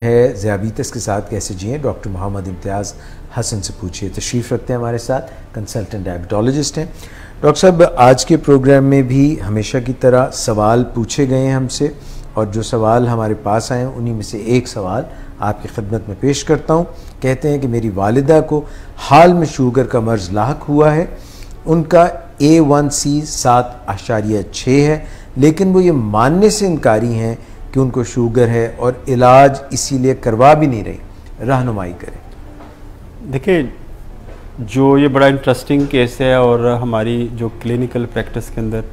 है ज़ियाबीतस के साथ कैसे जिएं, डॉक्टर मोहम्मद इम्तियाज़ हसन से पूछिए। तशरीफ़ रखते हैं हमारे साथ, कंसल्टेंट डायबिटोलॉजिस्ट हैं। डॉक्टर साहब, आज के प्रोग्राम में भी हमेशा की तरह सवाल पूछे गए हैं हमसे, और जो सवाल हमारे पास आए हैं उन्हीं में से एक सवाल आपकी खिदमत में पेश करता हूँ। कहते हैं कि मेरी वालिदा को हाल में शुगर का मर्ज़ लाहक हुआ है, उनका A1C 7.6 है, लेकिन वो ये मानने से इनकारी हैं कि उनको शुगर है और इलाज इसीलिए करवा भी नहीं रही, रहनुमाई करें। देखिए, जो ये बड़ा इंटरेस्टिंग केस है और हमारी जो क्लिनिकल प्रैक्टिस के अंदर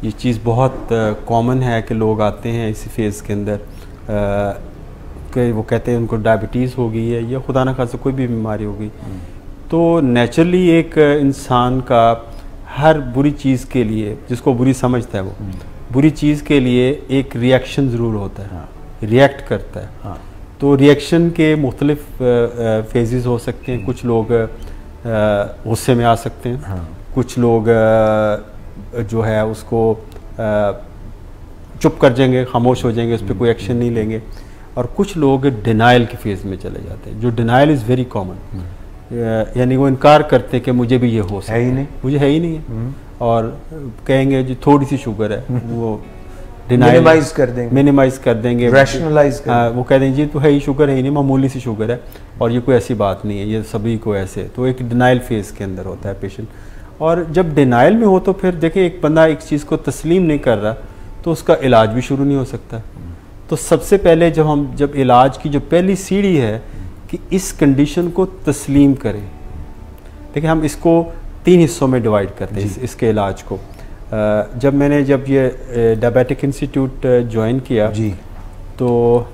ये चीज़ बहुत कॉमन है कि लोग आते हैं इसी फेज़ के अंदर कि वो कहते हैं उनको डायबिटीज़ हो गई है या खुदा न खास्ता कोई भी बीमारी हो गई। तो नेचुरली एक इंसान का हर बुरी चीज़ के लिए, जिसको बुरी समझता है वो बुरी चीज़ के लिए एक रिएक्शन ज़रूर होता है, रिएक्ट करता है। तो रिएक्शन के मुख्तलिफ फेजेस हो सकते हैं। कुछ लोग गुस्से में आ सकते हैं, कुछ लोग जो है उसको चुप कर जाएंगे, खामोश हो जाएंगे, उस पर कोई एक्शन नहीं लेंगे, और कुछ लोग डिनाइल के फेज़ में चले जाते हैं। जो डिनाइल इज़ वेरी कॉमन, यानी वो इनकार करते हैं कि मुझे भी ये हो सकता है ही नहीं, मुझे है ही नहीं है, और कहेंगे जी थोड़ी सी शुगर है, वो मिनिमाइज कर देंगे, रैशनलाइज वो कह देंगे जी तो है ही शुगर है ही नहीं, मामूली सी शुगर है और ये कोई ऐसी बात नहीं है, ये सभी को ऐसे। तो एक डिनाइल फेज़ के अंदर होता है पेशेंट। और जब डिनाइल में हो तो फिर देखिए, एक बंदा एक चीज़ को तस्लीम नहीं कर रहा तो उसका इलाज भी शुरू नहीं हो सकता। तो सबसे पहले जब इलाज की जो पहली सीढ़ी है कि इस कंडीशन को तस्लीम करें। देखिए, हम इसको 3 हिस्सों में डिवाइड करते हैं इसके इलाज को। जब ये डायबिटिक इंस्टीट्यूट ज्वाइन किया जी, तो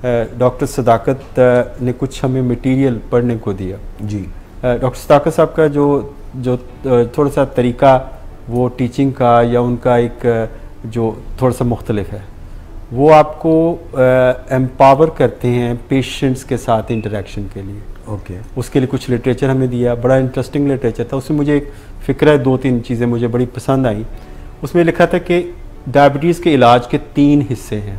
डॉक्टर सदाकत ने कुछ हमें मटेरियल पढ़ने को दिया जी। डॉक्टर सदाकत साहब का जो थोड़ा सा तरीका वो टीचिंग का या उनका एक जो थोड़ा सा मुख्तलिफ है, वो आपको एम्पावर करते हैं पेशेंट्स के साथ इंटरेक्शन के लिए। उसके लिए कुछ लिटरेचर हमें दिया, बड़ा इंटरेस्टिंग लिटरेचर था। उसमें मुझे एक फ़िक्र है, 2-3 चीज़ें मुझे बड़ी पसंद आई। उसमें लिखा था कि डायबिटीज़ के इलाज के 3 हिस्से हैं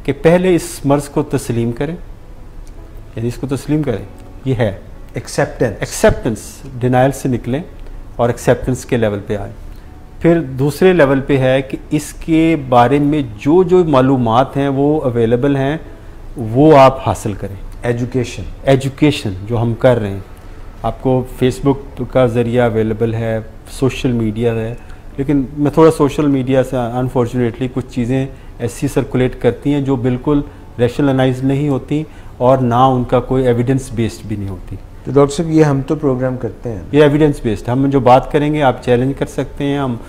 कि पहले इस मर्ज़ को तस्लीम करें, यानी इसको तस्लीम करें, ये है एक्सेप्टेंस, डिनाइल से निकलें और एक्सेप्टेंस के लेवल पे आए। फिर दूसरे लेवल पे है कि इसके बारे में जो मालूमात हैं वो अवेलेबल हैं, वो आप हासिल करें। एजुकेशन जो हम कर रहे हैं, आपको फेसबुक का ज़रिया अवेलेबल है, सोशल मीडिया है, लेकिन मैं थोड़ा सोशल मीडिया से अनफॉर्चुनेटली कुछ चीज़ें ऐसी सर्कुलेट करती हैं जो बिल्कुल रैशनलाइज नहीं होती और ना उनका कोई एविडेंस बेस्ड भी नहीं होती। तो डॉक्टर साहब, ये हम तो प्रोग्राम करते हैं, ये एविडेंस बेस्ड, हम जो बात करेंगे आप चैलेंज कर सकते हैं, हम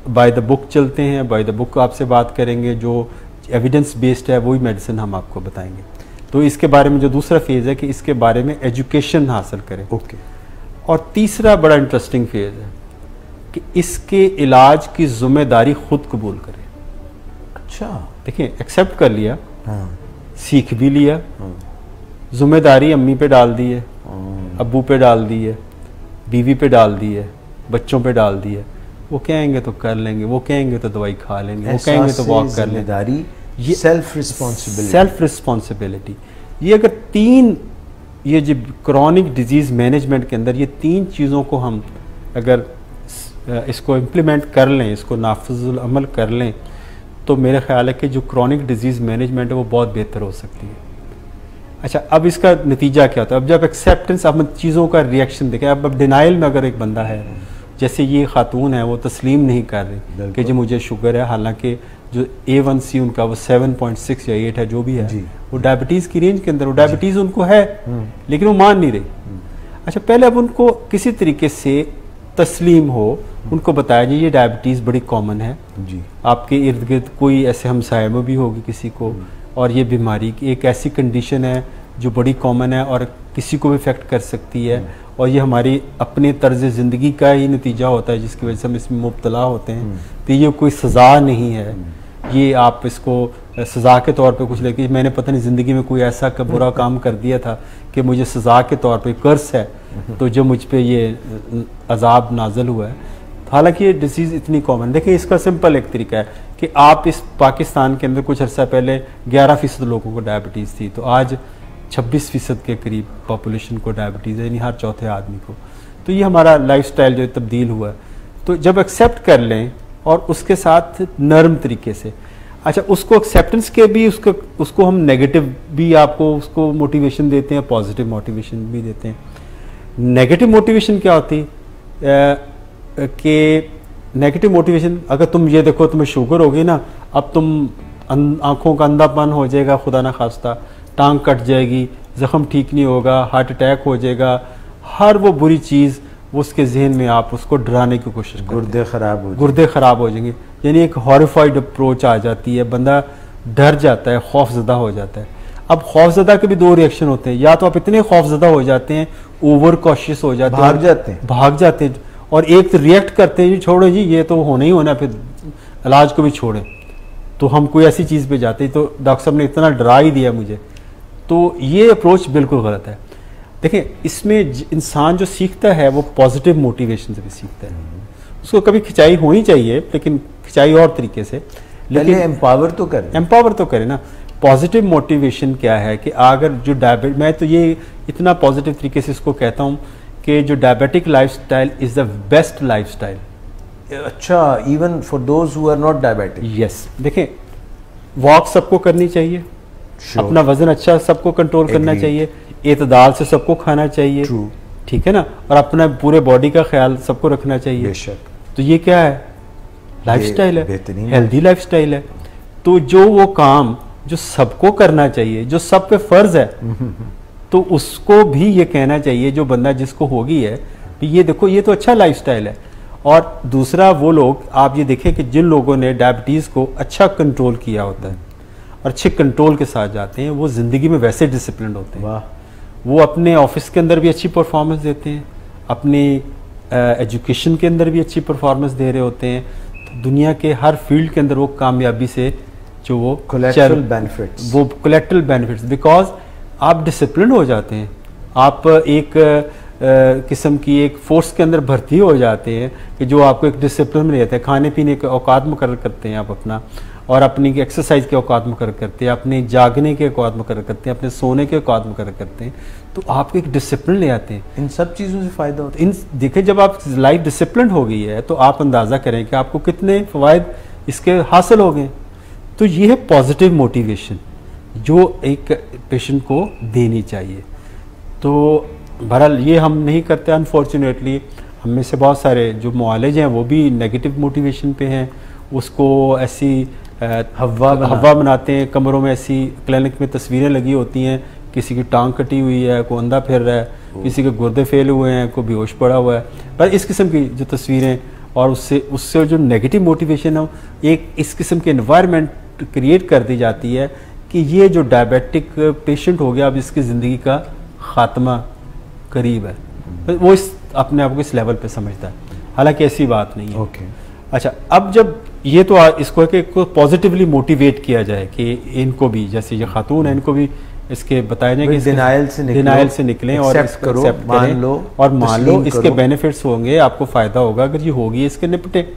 बाय द बुक चलते हैं, बाय द बुक आपसे बात करेंगे, जो एविडेंस बेस्ड है वही मेडिसिन हम आपको बताएंगे। तो इसके बारे में जो दूसरा फेज़ है कि इसके बारे में एजुकेशन हासिल करें। और तीसरा बड़ा इंटरेस्टिंग फेज़ है कि इसके इलाज की जिम्मेदारी खुद कबूल करें। अच्छा, देखिए, एक्सेप्ट कर लिया, सीख भी लिया, जिम्मेदारी अम्मी पे डाल दी है, अब्बू पे डाल दी है, बीवी पे डाल दी है, बच्चों पे डाल दी है। वो कहेंगे तो कर लेंगे, वो कहेंगे तो दवाई खा लेंगे, वो कहेंगे तो वॉक कर लेंगे। ये सेल्फ रिस्पॉन्सिबिलिटी, ये अगर 3, ये जो क्रॉनिक डिजीज़ मैनेजमेंट के अंदर ये 3 चीज़ों को हम अगर इसको इम्प्लीमेंट कर लें, इसको नाफिजुल अमल कर लें, तो मेरा ख्याल है कि जो क्रॉनिक डिजीज़ मैनेजमेंट है वो बहुत बेहतर हो सकती है। अच्छा, अब इसका नतीजा क्या होता है? अब जब एक्सेप्टेंस, अब चीज़ों का रिएक्शन देखें, अब डिनाइल में अगर एक बंदा है, जैसे ये खातून है, वो तस्लीम नहीं कर रही कि जी मुझे शुगर है, हालांकि जो A1C उनका वो 7.6 या 8 है, जो भी है, वो डायबिटीज़ की रेंज के अंदर, वो डायबिटीज़ उनको है, लेकिन वो मान नहीं रही। अच्छा, पहले अब उनको किसी तरीके से तस्लीम हो, उनको बताया जी ये डायबिटीज़ बड़ी कॉमन है जी, आपके इर्द गिर्द कोई ऐसे हमसाये में भी होगी किसी को, और ये बीमारी की एक ऐसी कंडीशन है जो बड़ी कॉमन है और किसी को भी इफेक्ट कर सकती है, और ये हमारी अपने तर्ज ज़िंदगी का ही नतीजा होता है जिसकी वजह से हम इसमें मुब्तला होते हैं। तो ये कोई सज़ा नहीं है, ये आप इसको सज़ा के तौर पे कुछ लेके, मैंने पता नहीं ज़िंदगी में कोई ऐसा बुरा काम कर दिया था कि मुझे सज़ा के तौर पे कर्स है, तो जो मुझ पे ये अजाब नाजल हुआ है। हालांकि ये डिसीज़ इतनी कॉमन, देखिए इसका सिंपल एक तरीका है कि आप इस पाकिस्तान के अंदर कुछ अर्सा पहले 11% लोगों को डायबिटीज़ थी, तो आज 26% के करीब पॉपुलेशन को डायबिटीज़ है, यानी हर चौथे आदमी को। तो ये हमारा लाइफस्टाइल जो तब्दील हुआ है, तो जब एक्सेप्ट कर लें और उसके साथ नरम तरीके से, अच्छा उसको एक्सेप्टेंस के भी उसको हम नेगेटिव भी आपको उसको मोटिवेशन देते हैं, पॉजिटिव मोटिवेशन भी देते हैं। नेगेटिव मोटिवेशन क्या होती है कि नेगेटिव मोटिवेशन, अगर तुम ये देखो तुम्हें शुगर होगी ना, अब तुम आंखों का अंधापन हो जाएगा, खुदा ना खास्ता टांग कट जाएगी, ज़ख्म ठीक नहीं होगा, हार्ट अटैक हो जाएगा, हर वो बुरी चीज़ वो उसके जहन में आप उसको डराने की कोशिश करते, गुर्दे ख़राब हो जाएंगे, यानी एक हॉरिफाइड अप्रोच आ जाती है, बंदा डर जाता है, खौफजदा हो जाता है। अब खौफजदा के भी दो रिएक्शन होते हैं, या तो आप इतने खौफजदा हो जाते हैं, ओवर कॉशियस हो जाते हैं, भाग जाते हैं, और एक तो रिएक्ट करते हैं जी छोड़ो जी ये तो होना ही होना, फिर इलाज को भी छोड़ें, तो हम कोई ऐसी चीज़ पे जाते हैं, तो डॉक्टर साहब ने इतना डरा ही दिया मुझे, तो ये अप्रोच बिल्कुल गलत है। देखिए इसमें इंसान जो सीखता है वो पॉजिटिव मोटिवेशन से भी सीखता है, उसको कभी खिंचाई होनी चाहिए, लेकिन खिंचाई और तरीके से, लेकिन एम्पावर तो करें ना। पॉजिटिव मोटिवेशन क्या है कि अगर जो डायबिट, मैं तो ये इतना पॉजिटिव तरीके से इसको कहता हूँ कि जो diabetic lifestyle is the best lifestyle. अच्छा, even for those who are not diabetic. Yes, देखें वॉक सबको करनी चाहिए, अपना वजन अच्छा सबको कंट्रोल करना चाहिए, एतदाल से सबको खाना चाहिए, ठीक है ना, और अपना पूरे बॉडी का ख्याल सबको रखना चाहिए। बेशक। तो ये क्या है? लाइफस्टाइल है, हेल्दी लाइफस्टाइल है। तो जो वो काम जो सबको करना चाहिए, जो सब पे फर्ज है, तो उसको भी ये कहना चाहिए जो बंदा जिसको होगी है, ये देखो ये तो अच्छा लाइफस्टाइल है। और दूसरा वो लोग, आप ये देखें कि जिन लोगों ने डायबिटीज़ को अच्छा कंट्रोल किया होता है और अच्छे कंट्रोल के साथ जाते हैं, वो ज़िंदगी में वैसे डिसिप्लिन होते हैं। वो अपने ऑफिस के अंदर भी अच्छी परफॉर्मेंस देते हैं, अपनी एजुकेशन के अंदर भी अच्छी परफॉर्मेंस दे रहे होते हैं, तो दुनिया के हर फील्ड के अंदर वो कामयाबी से जो वो कोलैटरल बेनिफिट्स, बिकॉज आप डिसिप्लिन हो जाते हैं, आप एक किस्म की एक फोर्स के अंदर भर्ती हो जाते हैं कि जो आपको एक डिसिप्लिन में रहता है, खाने पीने के औकात मुकर्रर करते हैं आप अपना, और अपनी एक्सरसाइज के औकात मुकर्रर करते हैं, अपने जागने के औकात मुकर्रर करते हैं, अपने सोने के औकात मुकर्रर करते हैं, तो आपको एक डिसिप्लिन ले आते हैं। इन सब चीज़ों से फ़ायदा होता है। देखिए जब आप लाइफ डिसिप्लिन हो गई है तो आप अंदाज़ा करें कि आपको कितने फ़वायद इसके हासिल हो गए। तो ये है पॉजिटिव मोटिवेशन जो एक पेशेंट को देनी चाहिए। तो बहरहाल ये हम नहीं करते अनफॉर्चुनेटली, हम में से बहुत सारे जो मुआलिज हैं वो भी नेगेटिव मोटिवेशन पे हैं, उसको ऐसी हवा बनाते हैं, कमरों में ऐसी क्लिनिक में तस्वीरें लगी होती हैं, किसी की टांग कटी हुई है, कोई अंधा फिर रहा है, किसी के गुर्दे फेल हुए हैं, कोई बेहोश पड़ा हुआ है, पर इस किस्म की जो तस्वीरें, और उससे जो नेगेटिव मोटिवेशन है, एक इस किस्म के एनवायरनमेंट क्रिएट कर दी जाती है कि ये जो डायबिटिक पेशेंट हो गया अब इसकी ज़िंदगी का ख़ात्मा करीब है, वो इस अपने आप को इस लेवल पे समझता है, हालांकि ऐसी बात नहीं है। अच्छा, अब जब ये तो इसको कि पॉजिटिवली मोटिवेट किया जाए कि इनको भी, जैसे ये खातून है, इनको भी इसके बताया जाए कि डिनाइल से निकलें और इसको एक्सेप्ट करें और मान लो इसके बेनिफिट्स होंगे, आपको फ़ायदा होगा, अगर ये होगी इसके निपटे।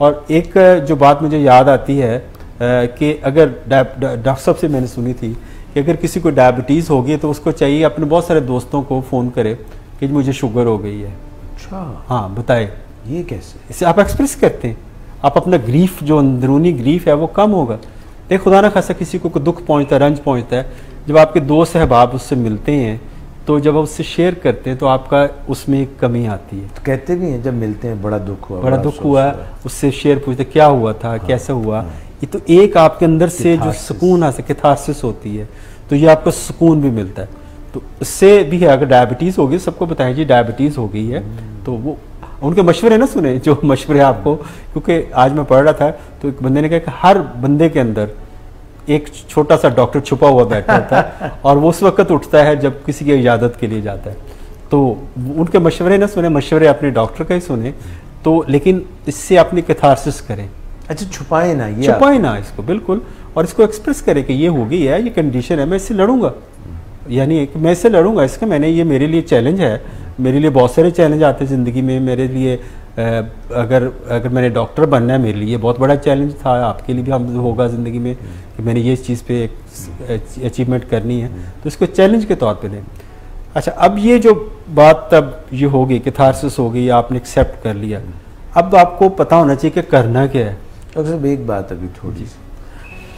और एक जो बात मुझे याद आती है कि अगर डॉक्टर साहब से मैंने सुनी थी कि अगर किसी को डायबिटीज़ होगी तो उसको चाहिए अपने बहुत सारे दोस्तों को फ़ोन करे कि मुझे शुगर हो गई है। अच्छा, हाँ बताए ये कैसे? इसे आप एक्सप्रेस करते हैं, आप अपना ग्रीफ जो अंदरूनी ग्रीफ है वो कम होगा। एक खुदा ना खासा किसी को दुख पहुंचता है, रंज पहुंचता है, जब आपके दोस्त अहबाब उससे मिलते हैं तो जब आप उससे शेयर करते हैं तो आपका उसमें एक कमी आती है। तो कहते भी हैं जब मिलते हैं बड़ा दुख हुआ, उससे शेयर पूछते क्या हुआ था, कैसे हुआ। ये तो एक आपके अंदर से जो सुकून आ सके, कैथारसिस होती है, तो ये आपको सुकून भी मिलता है। तो इससे भी है, अगर डायबिटीज़ होगी सबको बताएं जी डायबिटीज़ हो गई है, तो वो उनके मशवरे ना सुने जो मशवरे आपको, क्योंकि आज मैं पढ़ रहा था तो एक बंदे ने कहा कि हर बंदे के अंदर एक छोटा सा डॉक्टर छुपा हुआ बैठा होता है और वो उस वक्त उठता है जब किसी की इजाज़त के लिए जाता है। तो उनके मशवरे ना सुने, मशवरे अपने डॉक्टर का ही सुने, तो लेकिन इससे अपनी कैथारसिस करें। अच्छा, छुपाए ना, ये छुपाए ना इसको बिल्कुल, और इसको एक्सप्रेस करें कि ये हो गई है, ये कंडीशन है, मैं इससे लड़ूंगा, यानी मैं इससे लड़ूंगा, इसका मैंने ये मेरे लिए चैलेंज है, मेरे लिए बहुत सारे चैलेंज आते हैं ज़िंदगी में, मेरे लिए अगर मैंने डॉक्टर बनना है, मेरे लिए बहुत बड़ा चैलेंज था, आपके लिए भी हम होगा ज़िंदगी में कि मैंने ये चीज़ पे अचीवमेंट करनी है, तो इसको चैलेंज के तौर पे लें। अच्छा, अब ये जो बात तब ये हो गई, कैथारसिस हो गई, आपने एक्सेप्ट कर लिया, अब आपको पता होना चाहिए कि करना क्या है। डॉक्टर साहब एक बात अभी थोड़ी सी,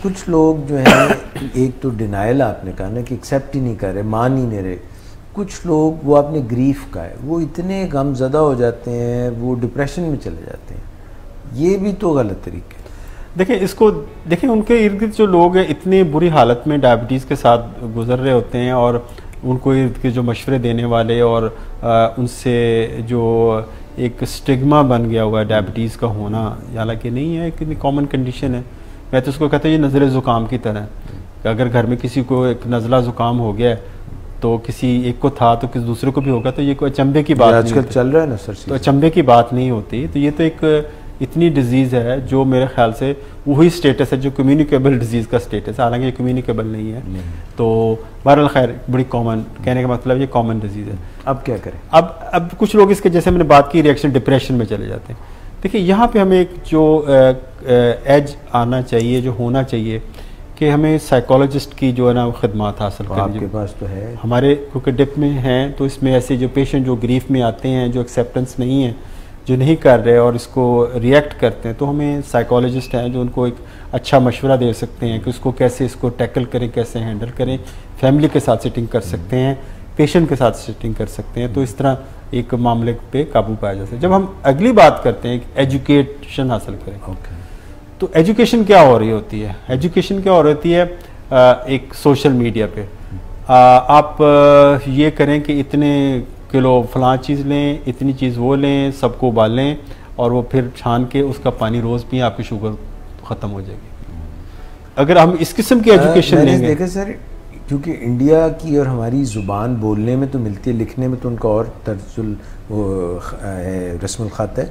कुछ लोग जो हैं एक तो डिनाइल आपने कहा ना कि एक्सेप्ट ही नहीं कर रहे, मान ही नहीं रहे, कुछ लोग वो अपने ग्रीफ का है, वो इतने गमज़दा हो जाते हैं, वो डिप्रेशन में चले जाते हैं, ये भी तो गलत तरीके। देखिए इसको देखिए, उनके इर्द गिर्द जो लोग हैं इतनी बुरी हालत में डायबिटीज़ के साथ गुजर रहे होते हैं, और उनको इर्द गिर्द जो मशवरे देने वाले और उनसे जो एक स्टिग्मा बन गया हुआ है डायबिटीज़ का होना, हालांकि नहीं है, एक कॉमन कंडीशन है। मैं तो उसको कहता हूँ ये नज़ले ज़ुकाम की तरह है। अगर घर में किसी को एक नज़ला ज़ुकाम हो गया है तो किसी एक को था तो किसी दूसरे को भी होगा, तो ये कोई अचंभे की बात नहीं आजकल चल रहा है ना सर, तो अचंभे की बात नहीं होती। तो ये तो एक इतनी डिजीज़ है जो मेरे ख्याल से वही स्टेटस है जो कम्युनिकेबल डिजीज़ का स्टेटस है, हालांकि ये कम्युनिकेबल नहीं है। तो बहरहाल खैर बड़ी कॉमन, कहने का मतलब ये कॉमन डिजीज़ है। अब क्या करें? अब कुछ लोग इसके, जैसे मैंने बात की, रिएक्शन डिप्रेशन में चले जाते हैं। देखिए यहाँ पे हमें एक जो एज आना चाहिए, जो होना चाहिए कि हमें साइकोलॉजिस्ट की जो है ना खिदमत हासिल करनी। आपके पास तो है, हमारे क्योंकि डिप में हैं, तो इसमें ऐसे जो पेशेंट जो ग्रीफ में आते हैं, जो एक्सेप्टेंस नहीं है, जो नहीं कर रहे और इसको रिएक्ट करते हैं, तो हमें साइकोलॉजिस्ट हैं जो उनको एक अच्छा मशवरा दे सकते हैं कि उसको कैसे इसको टैकल करें, कैसे हैंडल करें, फैमिली के साथ सिटिंग कर सकते हैं, पेशेंट के साथ सिटिंग कर सकते हैं, तो इस तरह एक मामले पे काबू पाया जा सकता है। जब हम अगली बात करते हैं एजुकेशन हासिल करें, तो एजुकेशन क्या हो रही होती है? एजुकेशन क्या हो रही होती है? एक सोशल मीडिया पे आप ये करें कि इतने किलो फलां चीज़ लें, इतनी चीज़ वो लें, सबको उबालें और वो फिर छान के उसका पानी रोज़ पिए, आपकी शुगर ख़त्म हो जाएगी। अगर हम इस किस्म की एजुकेशन लेंगे, देखा सर, क्योंकि इंडिया की और हमारी ज़ुबान बोलने में तो मिलती है, लिखने में तो उनका और तर्जुल रस्मुल ख़त है,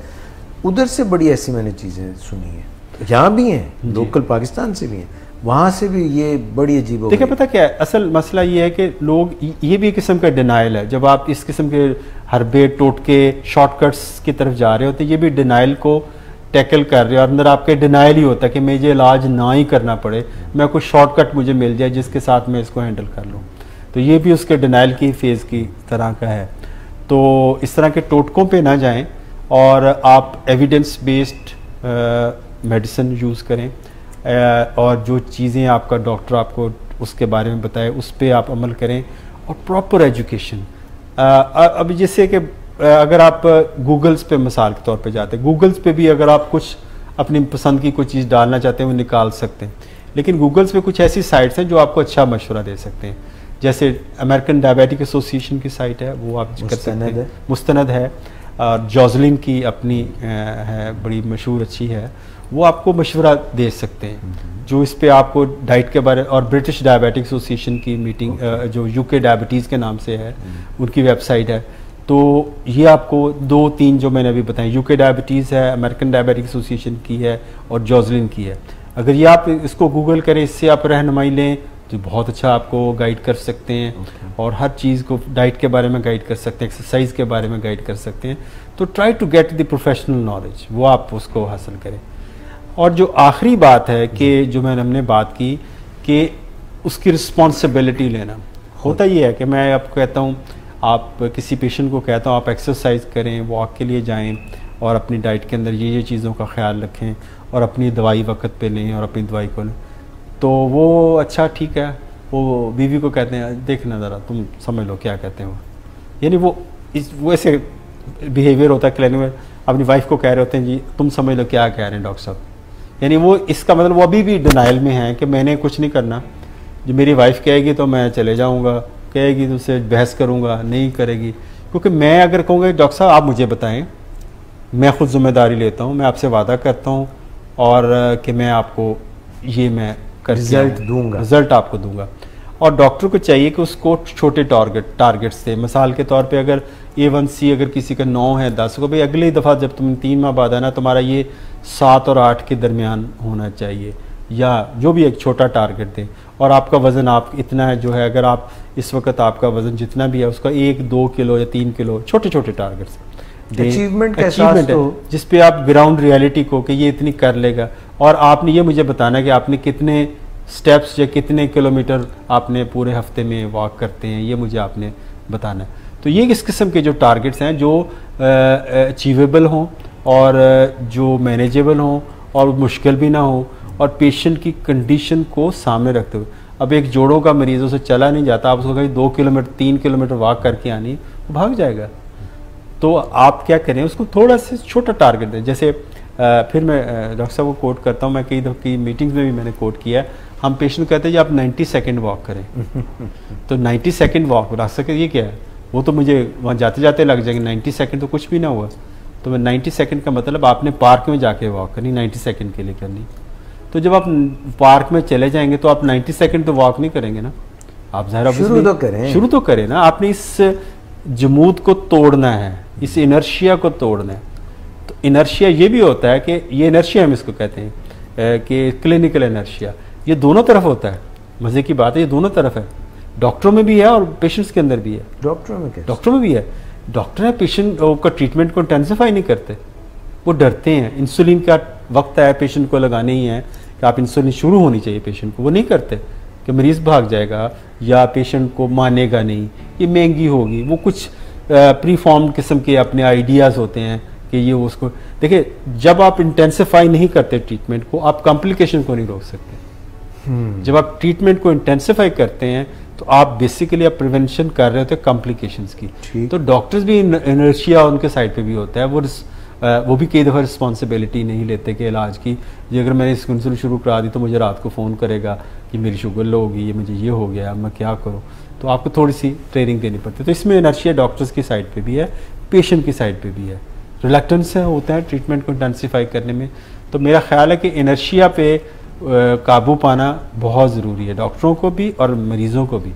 उधर से बड़ी ऐसी मैंने चीज़ें सुनी हैं, यहाँ भी हैं, लोकल पाकिस्तान से भी हैं, वहाँ से भी ये बड़ी अजीब हो गई। देखिए पता क्या है, असल मसला ये है कि लोग, ये भी एक किस्म का डिनाइल है। जब आप इस किस्म के हरबे टोटके शॉर्टकट्स की तरफ जा रहे होते हैं, ये भी डिनाइल को टैकल कर रहे हो, और अंदर आपके डिनाइल ही होता है कि मुझे इलाज ना ही करना पड़े, मैं कोई शॉर्टकट मुझे मिल जाए जिसके साथ मैं इसको हैंडल कर लूँ। तो ये भी उसके डिनाइल की फेज़ की तरह का है। तो इस तरह के टोटकों पे ना जाएं और आप एविडेंस बेस्ड मेडिसिन यूज़ करें, और जो चीज़ें आपका डॉक्टर आपको उसके बारे में बताए उस पर आप अमल करें, और प्रॉपर एजुकेशन। अब जैसे कि अगर आप गूगल्स पे मिसाल के तौर पे जाते हैं, गूगल्स पे भी अगर आप कुछ अपनी पसंद की कोई चीज़ डालना चाहते हैं वो निकाल सकते हैं, लेकिन गूगल्स पे कुछ ऐसी साइट्स हैं जो आपको अच्छा मशवरा दे सकते हैं। जैसे अमेरिकन डायबिटिक एसोसिएशन की साइट है, वो आप कर सकते हैं, मुस्तनद है। और जॉजलिन की अपनी है, बड़ी मशहूर अच्छी है, वो आपको मशवरा दे सकते हैं जो इस पे आपको डाइट के बारे, और ब्रिटिश डायबिटिक एसोसिएशन की मीटिंग जो यूके डायबिटीज़ के नाम से है, उनकी वेबसाइट है। तो ये आपको 2-3 जो मैंने अभी बताया, यूके डायबिटीज़ है, अमेरिकन डायबिटिक एसोसिएशन की है और जॉजलिन की है। अगर ये आप इसको गूगल करें, इससे आप रहनुमाई लें, तो बहुत अच्छा आपको गाइड कर सकते हैं, और हर चीज़ को डाइट के बारे में गाइड कर सकते हैं, एक्सरसाइज के बारे में गाइड कर सकते हैं। तो try to get the professional knowledge, वो आप उसको हासिल करें। और जो आखिरी बात है कि जो हमने बात की कि उसकी रिस्पॉन्सिबिलिटी लेना, होता ये है कि मैं आपको कहता हूँ, आप किसी पेशेंट को कहता हूँ आप एक्सरसाइज करें, वॉक के लिए जाएं, और अपनी डाइट के अंदर ये चीज़ों का ख्याल रखें, और अपनी दवाई वक्त पे लें, और अपनी दवाई को लें, तो वो अच्छा ठीक है। वो बीवी को कहते हैं, देखना ज़रा तुम समझ लो क्या कहते हैं वो, यानी वो ऐसे बिहेवियर होता है क्लिनिक में, अपनी वाइफ को कह रहे होते हैं जी तुम समझ लो क्या कह रहे हैं डॉक्टर साहब, यानी वो इसका मतलब वो अभी भी डिनाइल में है कि मैंने कुछ नहीं करना, जो मेरी वाइफ कहेगी तो मैं चले जाऊँगा, कहेगी तो उससे बहस करूँगा, नहीं करेगी, क्योंकि मैं अगर कहूँगा डॉक्टर साहब आप मुझे बताएं, मैं खुद जिम्मेदारी लेता हूँ, मैं आपसे वादा करता हूँ और कि मैं आपको ये मैं रिजल्ट दूंगा, रिजल्ट आपको दूंगा। और डॉक्टर को चाहिए कि उसको छोटे टारगेट से, मिसाल के तौर पे अगर A1C अगर किसी का 9 है 10 को, भाई अगली दफ़ा जब तुम 3 माह बाद आना तुम्हारा ये 7 और 8 के दरमियान होना चाहिए, या जो भी एक छोटा टारगेट दें। और आपका वज़न आप इतना है जो है, अगर आप इस वक्त आपका वज़न जितना भी है उसका 1-2 किलो या 3 किलो, छोटे छोटे टारगेट से अचीवमेंट का एहसास तो जिस पे आप ग्राउंड रियलिटी को कि ये इतनी कर लेगा, और आपने ये मुझे बताना कि आपने कितने स्टेप्स या कितने किलोमीटर आपने पूरे हफ्ते में वॉक करते हैं, ये मुझे आपने बताना है। तो ये इस किस्म के जो टारगेट्स हैं जो अचीवेबल हों और जो मैनेजेबल हों और मुश्किल भी ना हो, और पेशेंट की कंडीशन को सामने रखते हुए। अब एक जोड़ों का मरीजों से चला नहीं जाता, आप उसको कहीं 2 किलोमीटर 3 किलोमीटर वॉक करके आनी, वो भाग जाएगा। तो आप क्या करें, उसको थोड़ा सा छोटा टारगेट दें। जैसे फिर मैं डॉक्टर साहब को कोट करता हूँ, मैं कई दफ़ा की मीटिंग्स में भी मैंने कोट किया है। हम पेशेंट कहते हैं जी आप 90 सेकेंड वॉक करें तो 90 सेकेंड वॉक रख सके, ये क्या है, वो तो मुझे वहाँ जाते जाते लग जाएंगे, 90 सेकेंड तो कुछ भी ना हुआ। तो मैं 90 सेकेंड का मतलब आपने पार्क में जाके वॉक करनी, 90 सेकेंड के लिए करनी। तो जब आप पार्क में चले जाएंगे तो आप 90 सेकेंड तो वॉक नहीं करेंगे ना, आप ज़ाहिर शुरू तो करें ना। आपने इस जमूद को तोड़ना है, इस इनर्शिया को तोड़ना है। तो इनर्शिया ये भी होता है कि ये इनर्शिया हम इसको कहते हैं कि क्लिनिकल इनर्शिया, ये दोनों तरफ होता है। मज़े की बात है, ये दोनों तरफ है, डॉक्टरों में भी है और पेशेंट्स के अंदर भी है। डॉक्टरों में भी है। डॉक्टर है पेशेंट का ट्रीटमेंट को इंटेंसिफाई नहीं करते, वो डरते हैं। इंसुलिन का वक्त है पेशेंट को लगाने ही है कि आप इंसुलिन शुरू होनी चाहिए पेशेंट को, वो नहीं करते कि मरीज़ भाग जाएगा या पेशेंट को मानेगा नहीं, ये महंगी होगी। वो कुछ प्री फॉर्म किस्म के अपने आइडियाज़ होते हैं कि ये उसको देखिए। जब आप इंटेंसिफाई नहीं करते ट्रीटमेंट को, आप कॉम्प्लिकेशन को नहीं रोक सकते। जब आप ट्रीटमेंट को इंटेंसिफाई करते हैं तो आप बेसिकली आप प्रिवेंशन कर रहे होते हैं कॉम्प्लिकेशंस की। तो डॉक्टर्स भी इनर्शिया उनके साइड पे भी होता है, वो भी कई दफ़ा रिस्पॉन्सिबिलिटी नहीं लेते कि इलाज की। जी अगर मैंने इंसुलिन शुरू करा दी तो मुझे रात को फ़ोन करेगा कि मेरी शुगर लो होगी, ये मुझे ये हो गया, मैं क्या करूँ। तो आपको थोड़ी सी ट्रेनिंग देनी पड़ती है। तो इसमें इनर्शिया डॉक्टर्स की साइड पर भी है, पेशेंट की साइड पर भी है। रिलक्टेंस होता है ट्रीटमेंट को इंटेंसिफाई करने में। तो मेरा ख्याल है कि इनर्शिया पे काबू पाना बहुत ज़रूरी है, डॉक्टरों को भी और मरीज़ों को भी।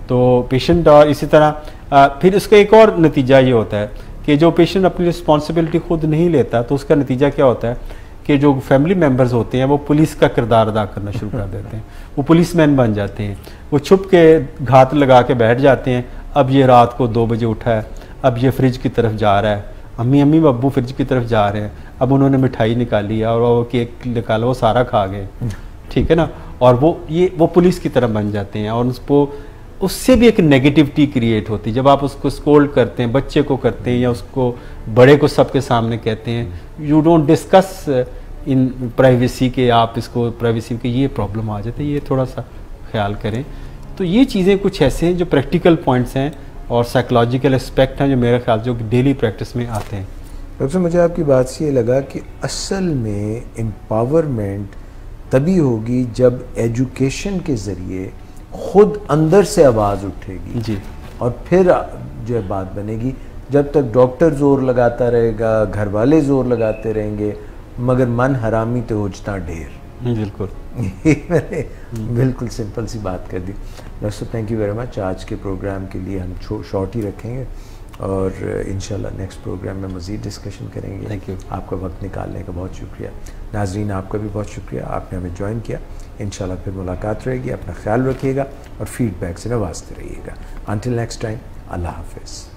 तो पेशेंट और इसी तरह फिर उसका एक और नतीजा ये होता है कि जो पेशेंट अपनी रिस्पॉन्सिबिलिटी खुद नहीं लेता, तो उसका नतीजा क्या होता है कि जो फैमिली मेम्बर्स होते हैं वो पुलिस का किरदार अदा करना शुरू कर देते हैं। वो पुलिसमैन बन जाते हैं, वो छुप के घात लगा के बैठ जाते हैं। अब ये रात को 2 बजे उठा है, अब ये फ्रिज की तरफ जा रहा है, अम्मी अब्बू फ्रिज की तरफ जा रहे हैं, अब उन्होंने मिठाई निकाली और वो केक निकाला, वो सारा खा गए, ठीक है ना। और वो पुलिस की तरफ बन जाते हैं और उससे भी एक नेगेटिविटी क्रिएट होती है। जब आप उसको स्कोल्ड करते हैं, बच्चे को करते हैं या उसको बड़े को सबके सामने कहते हैं, you don't discuss in privacy के, आप इसको प्राइवेसी के ये प्रॉब्लम आ जाते हैं, ये थोड़ा सा ख्याल करें। तो ये चीज़ें कुछ ऐसे हैं जो प्रैक्टिकल पॉइंट्स हैं और साइकोलॉजिकल एस्पेक्ट हैं जो मेरे ख्याल जो डेली प्रैक्टिस में आते हैं। डॉक्टर मुझे आपकी बात से ये लगा कि असल में एम्पावरमेंट तभी होगी जब एजुकेशन के ज़रिए खुद अंदर से आवाज़ उठेगी जी, और फिर जो है बात बनेगी। जब तक डॉक्टर ज़ोर लगाता रहेगा, घर वाले ज़ोर लगाते रहेंगे, मगर मन हरामी तो होजता ढेर। बिल्कुल मैंने बिल्कुल सिंपल सी बात कर दी। Doctor thank you very much. आज के प्रोग्राम के लिए हम शॉर्ट ही रखेंगे और इंशाल्लाह नेक्स्ट प्रोग्राम में मज़ीद डिस्कशन करेंगे। Thank you. आपका वक्त निकालने का बहुत शुक्रिया। नाजरीन आपका भी बहुत शुक्रिया, आपने हमें ज्वाइन किया। इंशाल्लाह फिर मुलाकात रहेगी। अपना ख्याल रखिएगा और फीडबैक से नवाजते रहिएगा। अंटिल नेक्स्ट टाइम, अल्लाह हाफिज़।